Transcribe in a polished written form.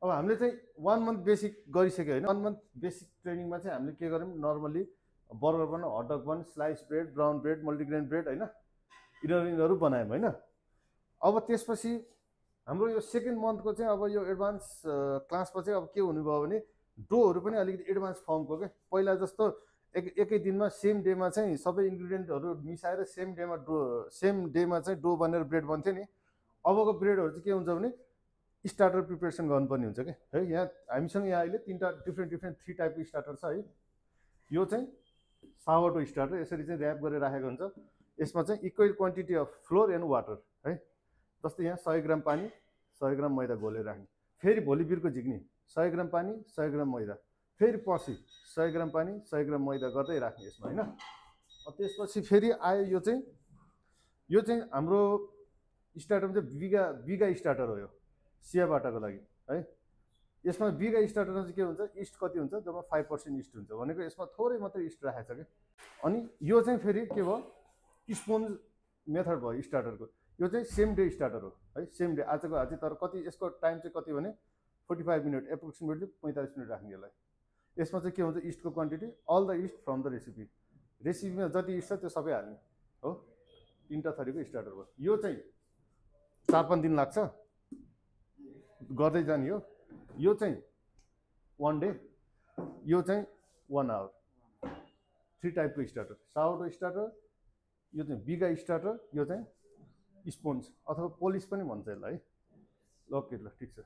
अब हामीले चाहिँ 1 मन्थ बेसिक गरिसक्यो होइन। 1 मन्थ बेसिक ट्रेनिङमा चाहिँ हामीले के गर्यौँ, नर्मली बर्गर बन, हटडग बन, slice bread, brown bread, multigrain bread होइन, यिनीहरू बनायौँ होइन। अब त्यसपछि हाम्रो यो सेकेन्ड मन्थको चाहिँ अब यो एडभान्स क्लासमा चाहिँ अब के हुनुभयो भने डोहरू पनि अलिकति एडभान्स फर्मको क्या। पहिला जस्तो एकै दिनमा सेम डेमा चाहिँ सबै इन्ग्रिडियन्टहरू मिसाएर सेम डेमा चाहिँ डो बनेर ब्रेड बन्थ्यो नि। अबको ब्रेडहरू चाहिँ के हुन्छ भने स्टार्टर प्रिपेरेसन गर्नुपर्ने हुन्छ क्या है। यहाँ हामीसँग यहाँ अहिले तिनवटा डिफ्रेन्ट 3 टाइपको स्टार्टर छ है। यो चाहिँ सावरडो स्टार्टर, यसरी चाहिँ ऱ्याप गरेर राखेको हुन्छ। यसमा चाहिँ equal quantity of floor and water है। जस्तै यहाँ 100 ग्राम पानी 100 ग्राम मैदा घोलेर राख्ने, फेरि भोलि बिर्को झिक्ने 100 ग्राम पानी 100 ग्राम मैदा, फेरि पछि 100 ग्राम पानी 100 ग्राम मैदा गर्दै राख्ने यसमा होइन। त्यसपछि फेरि आयो यो चाहिँ हाम्रो स्टार्टरमा चाहिँ बिगा स्टार्टर हो यो, सियाबाटाको लागि है। यसमा बिगा स्टार्टरमा चाहिँ के हुन्छ, इस्ट कति हुन्छ, जम्मा 5% इस्ट हुन्छ भनेको यसमा थोरै मात्रै इस्ट राखेको छ क्या। अनि यो चाहिँ फेरि के भयो, स्पोन्ज मेथड भयो स्टार्टरको। यो चाहिँ सेम डे स्टार्टर हो है, सेम डे आजको आज। तर कति यसको टाइम चाहिँ कति भने 45 मिनट, एप्रोक्सिमेटली 45 मिनट राख्ने यसलाई। यसमा चाहिँ के हुन्छ, इस्टको quantity all the yeast from the रेसिपीमा जति इस्ट छ त्यो सबै हाल्ने हो। 3टा थरीको स्टार्टर भयो। यो चाहिँ 4-5 दिन लाग्छ गर्दै जाने हो। यो चाहिँ 1 डे, यो चाहिँ 1 आवर। 3 टाइपको स्टार्टर, सावरडो स्टार्टर, यो चाहिँ बिगा स्टार्टर, यो चाहिँ स्पोन्ज अथवा पोलिस पनि भन्छ यसलाई है। ओके ल, ठिक छ।